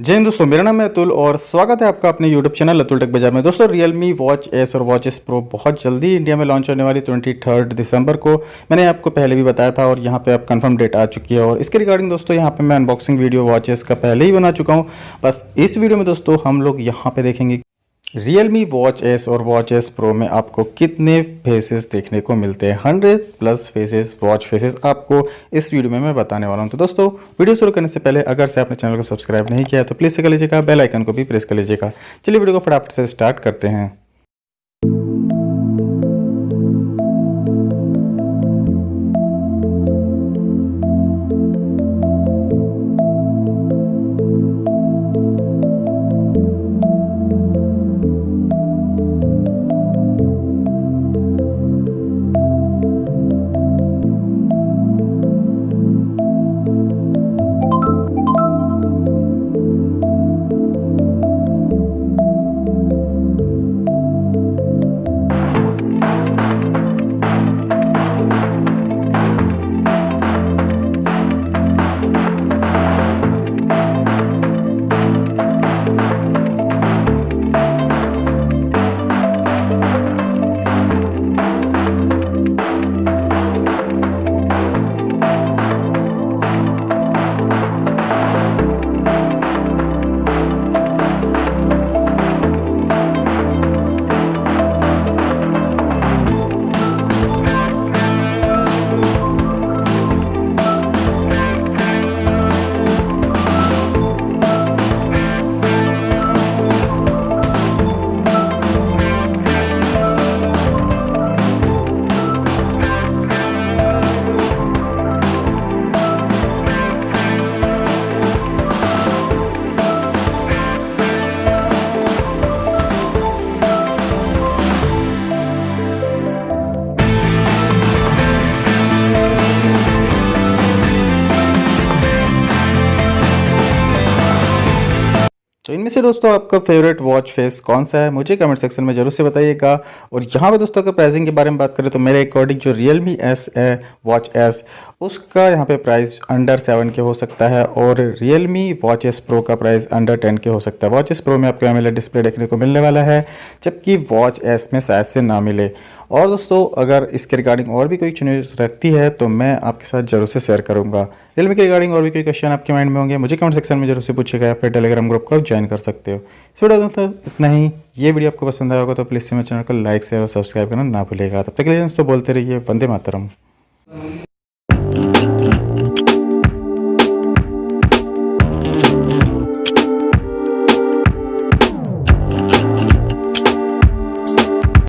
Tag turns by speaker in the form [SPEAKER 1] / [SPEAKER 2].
[SPEAKER 1] जय हिंद दोस्तों, मेरा नाम है अतुल और स्वागत है आपका अपने यूट्यूब चैनल अतुल टेक बाजार में। दोस्तों Realme वॉच एस और वॉच एस प्रो बहुत जल्दी इंडिया में लॉन्च होने वाली 23 दिसंबर को। मैंने आपको पहले भी बताया था और यहाँ पे अब कंफर्म डेट आ चुकी है। और इसके रिगार्डिंग दोस्तों यहाँ पे मैं अनबॉक्सिंग वीडियो वॉच एस का पहले ही बना चुका हूँ। बस इस वीडियो में दोस्तों हम लोग यहाँ पे देखेंगे Realme वॉच एस और वॉच एस प्रो में आपको कितने फेसेस देखने को मिलते हैं। 100+ फेसेस, वॉच फेसेस आपको इस वीडियो में मैं बताने वाला हूं। तो दोस्तों वीडियो शुरू करने से पहले अगर से आपने चैनल को सब्सक्राइब नहीं किया है तो प्लीज़ से कर लीजिएगा, बेल आइकन को भी प्रेस कर लीजिएगा। चलिए वीडियो को फटाफट से स्टार्ट करते हैं। तो इनमें से दोस्तों आपका फेवरेट वॉच फेस कौन सा है मुझे कमेंट सेक्शन में जरूर से बताइएगा। और यहाँ पे दोस्तों अगर प्राइसिंग के बारे में बात करें तो मेरे अकॉर्डिंग जो Realme एस है वॉच एस, उसका यहाँ पे प्राइस अंडर 7 के हो सकता है और Realme वॉच एस प्रो का प्राइस अंडर 10 के हो सकता है। वॉच एस प्रो में आपको एमोलेड डिस्प्ले देखने को मिलने वाला है, जबकि वॉच एस में शायद से ना मिले। और दोस्तों अगर इसके रिगार्डिंग और भी कोई न्यूज़ रखती है तो मैं आपके साथ जरूर से शेयर करूंगा। Realme के रिगार्डिंग और भी कोई क्वेश्चन आपके माइंड में होंगे मुझे कमेंट सेक्शन में जरूर से पूछेगा या फिर टेलीग्राम ग्रुप को आप ज्वाइन कर सकते हो। इस वीडियो दोस्तों इतना ही। ये वीडियो आपको पसंद आया होगा तो प्लीज़ मेरे चैनल को लाइक शेयर और सब्सक्राइब करना ना भूलिएगा। तब तक के लिए दोस्तों बोलते रहिए वंदे मातरम।